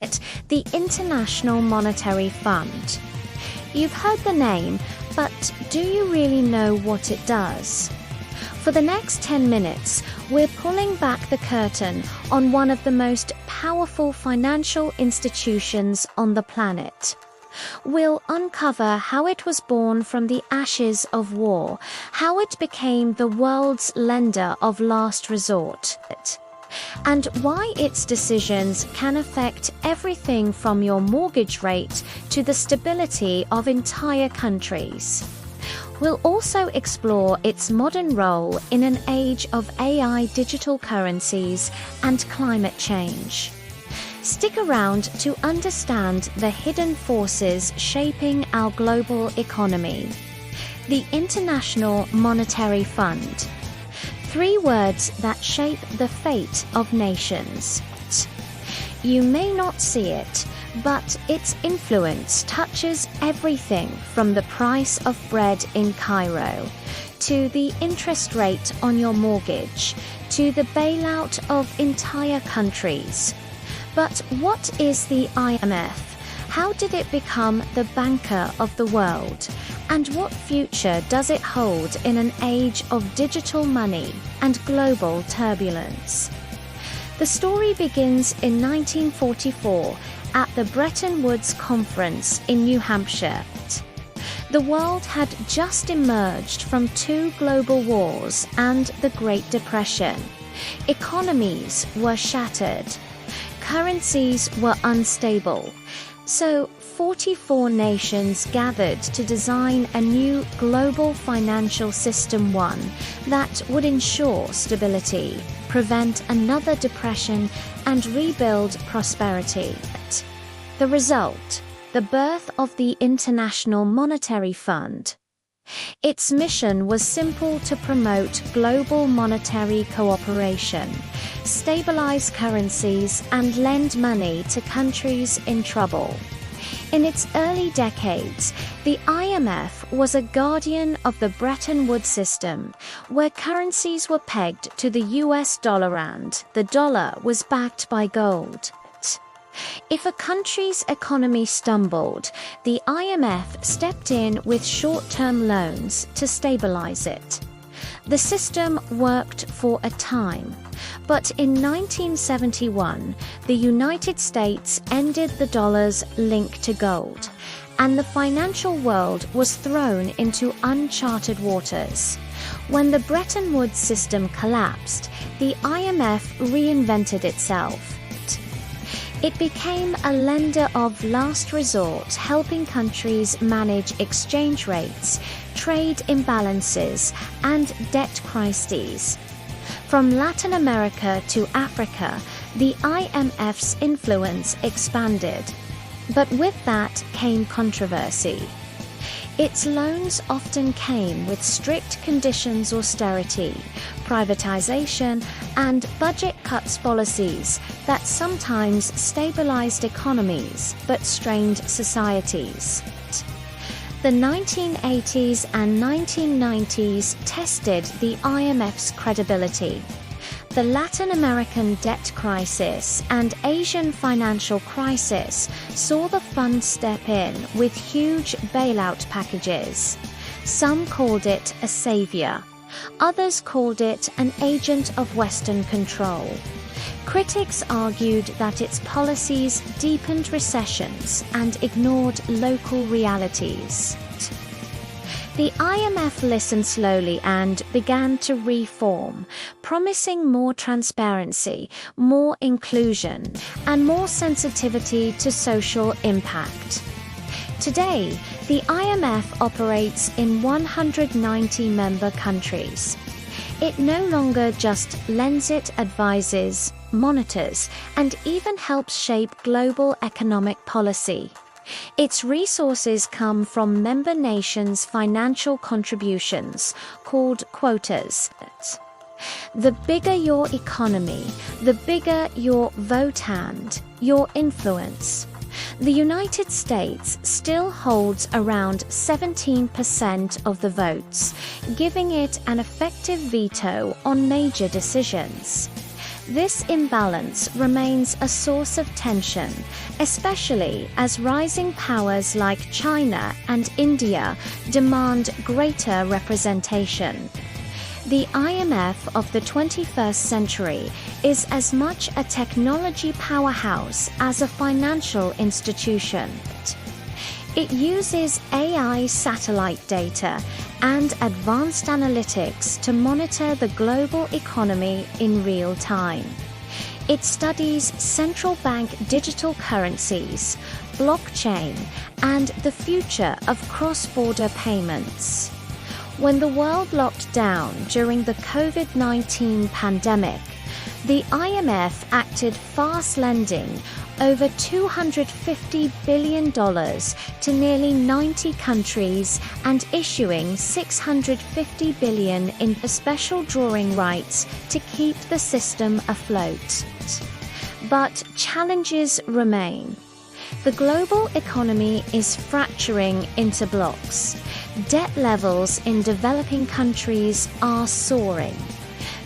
The International Monetary Fund. You've heard the name, but do you really know what it does? For the next 10 minutes, we're pulling back the curtain on one of the most powerful financial institutions on the planet. We'll uncover how it was born from the ashes of war, how it became the world's lender of last resort, and why its decisions can affect everything from your mortgage rate to the stability of entire countries. We'll also explore its modern role in an age of AI, digital currencies, and climate change. Stick around to understand the hidden forces shaping our global economy. The International Monetary Fund. 3 words that shape the fate of nations. You may not see it, but its influence touches everything from the price of bread in Cairo, to the interest rate on your mortgage, to the bailout of entire countries. But what is the IMF? How did it become the banker of the world? And what future does it hold in an age of digital money and global turbulence? The story begins in 1944 at the Bretton Woods Conference in New Hampshire. The world had just emerged from 2 global wars and the Great Depression. Economies were shattered. Currencies were unstable. So 44 nations gathered to design a new global financial system, one that would ensure stability, prevent another depression, and rebuild prosperity. The result: the birth of the International Monetary Fund. Its mission was simple: to promote global monetary cooperation, stabilize currencies, and lend money to countries in trouble. In its early decades, the IMF was a guardian of the Bretton Woods system, where currencies were pegged to the US dollar and the dollar was backed by gold. If a country's economy stumbled, the IMF stepped in with short-term loans to stabilize it. The system worked for a time, but in 1971, the United States ended the dollar's link to gold, and the financial world was thrown into uncharted waters. When the Bretton Woods system collapsed, the IMF reinvented itself. It became a lender of last resort, helping countries manage exchange rates, trade imbalances, and debt crises. From Latin America to Africa, the IMF's influence expanded. But with that came controversy. Its loans often came with strict conditions: austerity, privatization, and budget cuts policies that sometimes stabilized economies but strained societies. The 1980s and 1990s tested the IMF's credibility. The Latin American debt crisis and Asian financial crisis saw the fund step in with huge bailout packages. Some called it a savior. Others called it an agent of Western control. Critics argued that its policies deepened recessions and ignored local realities. The IMF listened slowly and began to reform, promising more transparency, more inclusion, and more sensitivity to social impact. Today, the IMF operates in 190 member countries. It no longer just lends, it advises, monitors, and even helps shape global economic policy. Its resources come from member nations' financial contributions, called quotas. The bigger your economy, the bigger your vote and your influence. The United States still holds around 17% of the votes, giving it an effective veto on major decisions. This imbalance remains a source of tension, especially as rising powers like China and India demand greater representation. The IMF of the 21st century is as much a technology powerhouse as a financial institution. It uses AI satellite data and advanced analytics to monitor the global economy in real time. It studies central bank digital currencies, blockchain, and the future of cross-border payments. When the world locked down during the COVID-19 pandemic, the IMF acted fast, lending over $250 billion to nearly 90 countries and issuing $650 billion in special drawing rights to keep the system afloat. But challenges remain. The global economy is fracturing into blocks. Debt levels in developing countries are soaring.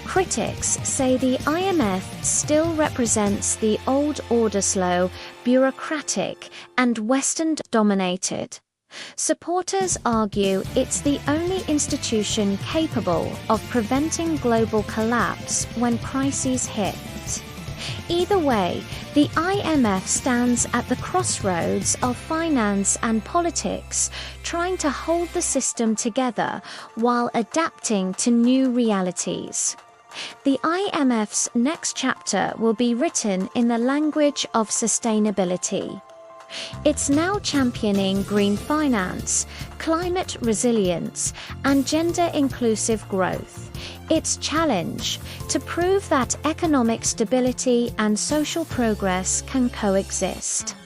Critics say the IMF still represents the old order, slow, bureaucratic, and Western-dominated. Supporters argue it's the only institution capable of preventing global collapse when crises hit. Either way, the IMF stands at the crossroads of finance and politics, trying to hold the system together while adapting to new realities. The IMF's next chapter will be written in the language of sustainability. It's now championing green finance, climate resilience, and gender-inclusive growth. Its challenge: to prove that economic stability and social progress can coexist.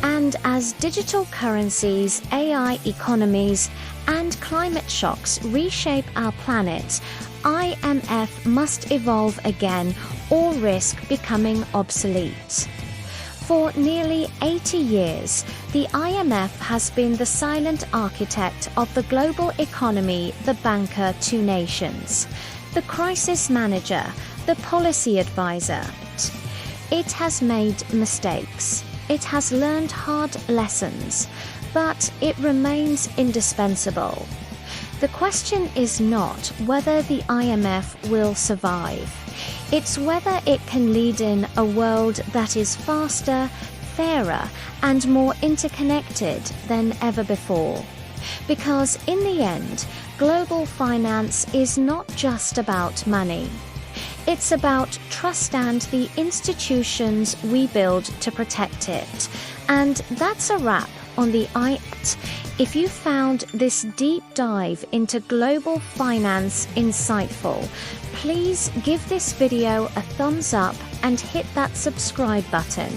And as digital currencies, AI economies, and climate shocks reshape our planet, IMF must evolve again or risk becoming obsolete. For nearly 80 years, the IMF has been the silent architect of the global economy, the banker to nations, the crisis manager, the policy advisor. It has made mistakes. It has learned hard lessons, but it remains indispensable. The question is not whether the IMF will survive. It's whether it can lead in a world that is faster, fairer, and more interconnected than ever before. Because in the end, global finance is not just about money. It's about trust and the institutions we build to protect it. And that's a wrap on the IMF. If you found this deep dive into global finance insightful, please give this video a thumbs up and hit that subscribe button.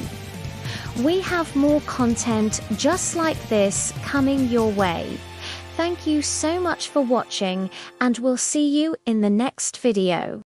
We have more content just like this coming your way. Thank you so much for watching, and we'll see you in the next video.